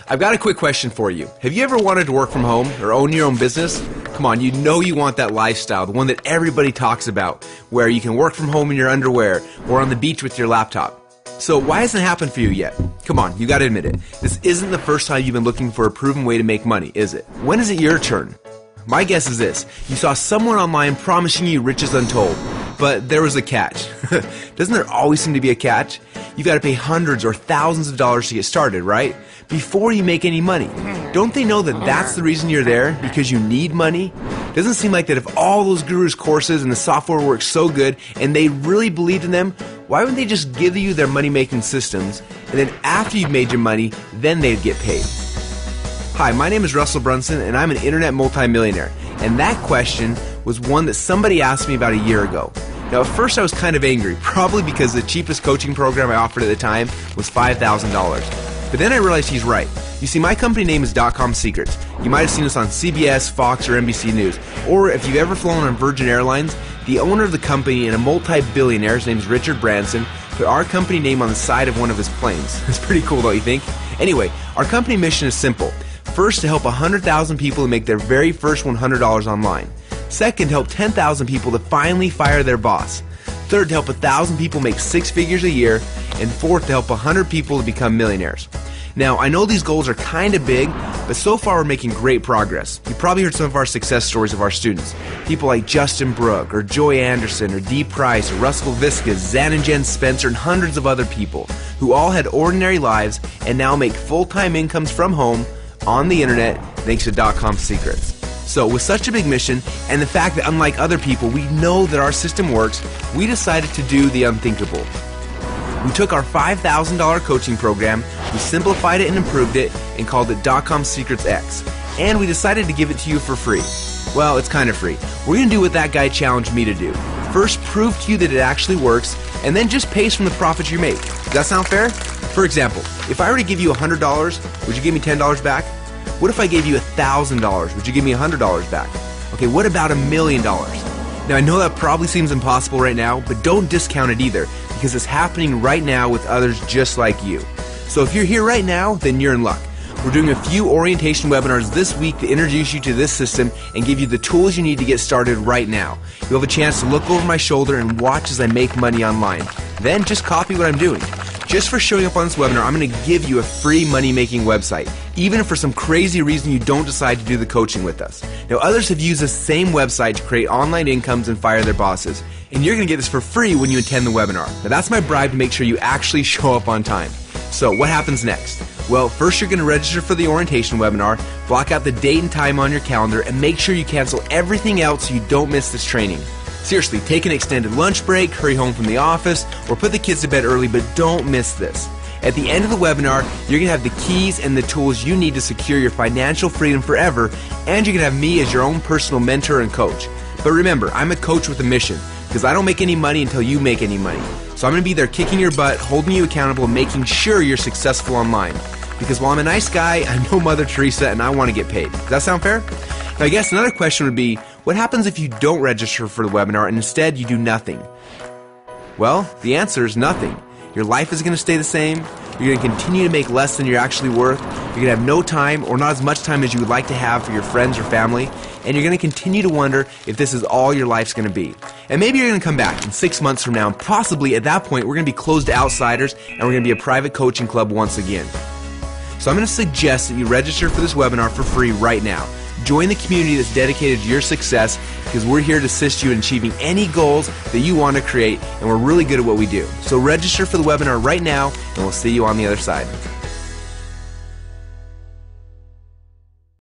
I've got a quick question for you. Have you ever wanted to work from home or own your own business? Come on, you know you want that lifestyle, the one that everybody talks about, where you can work from home in your underwear or on the beach with your laptop. So why hasn't it happened for you yet? Come on, you gotta admit it. This isn't the first time you've been looking for a proven way to make money, is it? When is it your turn? My guess is this. You saw someone online promising you riches untold, but there was a catch. Doesn't there always seem to be a catch? You've got to pay hundreds or thousands of dollars to get started, right? Before you make any money. Don't they know that that's the reason you're there? Because you need money? Doesn't seem like that if all those gurus' courses and the software works so good and they really believed in them, why wouldn't they just give you their money-making systems and then after you've made your money, then they'd get paid? Hi, my name is Russell Brunson and I'm an internet multimillionaire. And that question was one that somebody asked me about a year ago. Now at first I was kind of angry, probably because the cheapest coaching program I offered at the time was $5,000. But then I realized he's right. You see, my company name is .com Secrets. You might have seen us on CBS, Fox, or NBC News. Or if you've ever flown on Virgin Airlines, the owner of the company and a multi-billionaire, his name is Richard Branson, put our company name on the side of one of his planes. It's pretty cool, don't you think? Anyway, our company mission is simple. First, to help 100,000 people to make their very first $100 online. Second, to help 10,000 people to finally fire their boss. Third, to help 1,000 people make 6 figures a year. And fourth, to help 100 people to become millionaires. Now, I know these goals are kind of big, but so far we're making great progress. You probably heard some of our success stories of our students. People like Justin Brooke, or Joy Anderson, or Dee Price, or Russell Viscas, Zan and Jen Spencer, and hundreds of other people who all had ordinary lives and now make full-time incomes from home on the internet thanks to .com Secrets. So with such a big mission and the fact that unlike other people we know that our system works, we decided to do the unthinkable. We took our $5,000 coaching program, we simplified it and improved it and called it .com Secrets X. And we decided to give it to you for free. Well, it's kind of free. We're going to do what that guy challenged me to do. First, prove to you that it actually works, and then just pays from the profits you make. Does that sound fair? For example, if I were to give you $100, would you give me $10 back? What if I gave you $1,000? Would you give me $100 back? Okay, what about $1 million? Now I know that probably seems impossible right now, but don't discount it either, because it's happening right now with others just like you. So if you're here right now, then you're in luck. We're doing a few orientation webinars this week to introduce you to this system and give you the tools you need to get started right now. You'll have a chance to look over my shoulder and watch as I make money online. Then just copy what I'm doing. Just for showing up on this webinar, I'm going to give you a free money-making website, even if for some crazy reason you don't decide to do the coaching with us. Now, others have used the same website to create online incomes and fire their bosses, and you're going to get this for free when you attend the webinar. Now, that's my bribe to make sure you actually show up on time. So, what happens next? Well, first you're going to register for the orientation webinar, block out the date and time on your calendar, and make sure you cancel everything else so you don't miss this training. Seriously, take an extended lunch break, hurry home from the office, or put the kids to bed early, but don't miss this. At the end of the webinar, you're going to have the keys and the tools you need to secure your financial freedom forever, and you're going to have me as your own personal mentor and coach. But remember, I'm a coach with a mission, because I don't make any money until you make any money. So I'm going to be there kicking your butt, holding you accountable, and making sure you're successful online. Because while I'm a nice guy, I'm no Mother Teresa, and I want to get paid. Does that sound fair? Now, I guess another question would be, what happens if you don't register for the webinar and instead you do nothing? Well, the answer is nothing. Your life is going to stay the same. You're going to continue to make less than you're actually worth. You're going to have no time or not as much time as you would like to have for your friends or family. And you're going to continue to wonder if this is all your life's going to be. And maybe you're going to come back in 6 months from now, and possibly at that point we're going to be closed to outsiders and we're going to be a private coaching club once again. So I'm going to suggest that you register for this webinar for free right now. Join the community that's dedicated to your success, because we're here to assist you in achieving any goals that you want to create, and we're really good at what we do. So register for the webinar right now, and we'll see you on the other side.